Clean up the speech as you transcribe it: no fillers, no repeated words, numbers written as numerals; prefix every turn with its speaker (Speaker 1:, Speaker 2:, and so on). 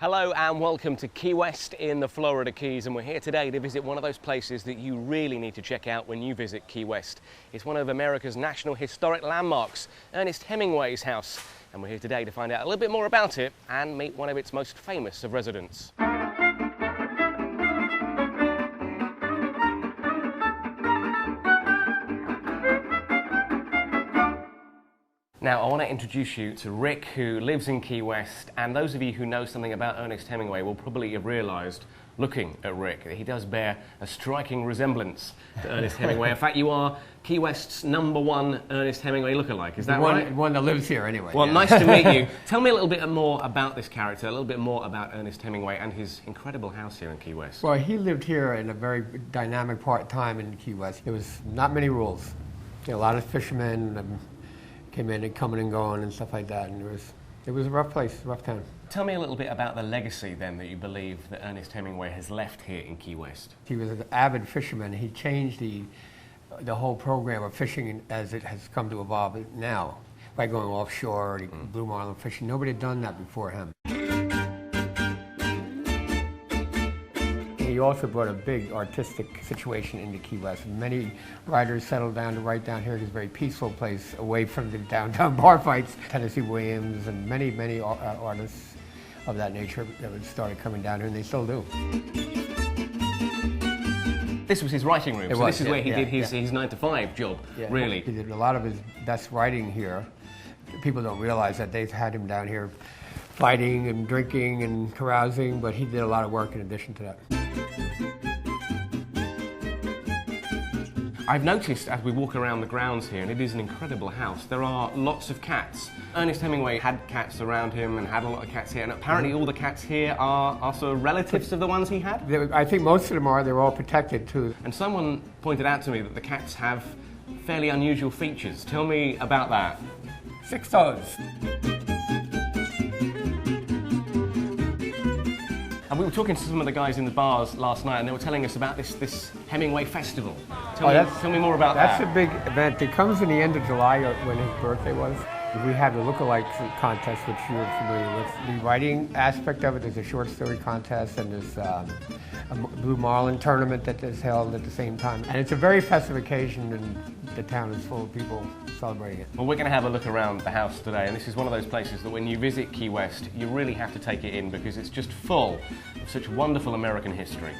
Speaker 1: Hello and welcome to Key West in the Florida Keys, and we're here today to visit one of those places that you really need to check out when you visit Key West. It's one of America's national historic landmarks, Ernest Hemingway's house, and we're here today to find out a little bit more about it and meet one of its most famous of residents. Now, I want to introduce you to Rick, who lives in Key West, and those of you who know something about Ernest Hemingway will probably have realised, looking at Rick, that he does bear a striking resemblance to Ernest Hemingway. In fact, you are Key West's #1 Ernest Hemingway lookalike, is that right?
Speaker 2: One that lives here anyway.
Speaker 1: Well,
Speaker 2: yeah.
Speaker 1: Nice to meet you. Tell me a little bit more about this character, a little bit more about Ernest Hemingway and his incredible house here in Key West.
Speaker 2: Well, he lived here in a very dynamic time in Key West. There was not many rules. There were a lot of fishermen came in and coming and going and stuff like that, and it was a rough place, a rough town.
Speaker 1: Tell me a little bit about the legacy then that you believe that Ernest Hemingway has left here in Key West.
Speaker 2: He was an avid fisherman. He changed the whole program of fishing as it has come to evolve now by going offshore, blue marlin fishing. Nobody had done that before him. He also brought a big artistic situation into Key West. Many writers settled down to write down here. It was a very peaceful place, away from the downtown bar fights. Tennessee Williams and many artists of that nature that started coming down here, and they still do.
Speaker 1: This was his writing room, this is where he did his 9-to-5 job, really.
Speaker 2: He did a lot of his best writing here. People don't realize that they've had him down here fighting and drinking and carousing, but he did a lot of work in addition to that.
Speaker 1: I've noticed as we walk around the grounds here, and it is an incredible house, there are lots of cats. Ernest Hemingway had cats around him and had a lot of cats here, and apparently all the cats here are sort of relatives of the ones he had?
Speaker 2: I think most of them are. They're all protected too.
Speaker 1: And someone pointed out to me that the cats have fairly unusual features. Tell me about that.
Speaker 2: 6 toes.
Speaker 1: And we were talking to some of the guys in the bars last night, and they were telling us about this Hemingway Festival. Tell me more about that.
Speaker 2: That's a big event. It comes in the end of July, when his birthday was. We have the lookalike contest, which you're familiar with. The writing aspect of it, there's a short story contest, and there's a blue marlin tournament that is held at the same time. And it's a very festive occasion, and the town is full of people celebrating it.
Speaker 1: Well, we're going to have a look around the house today, and this is one of those places that when you visit Key West, you really have to take it in because it's just full of such wonderful American history.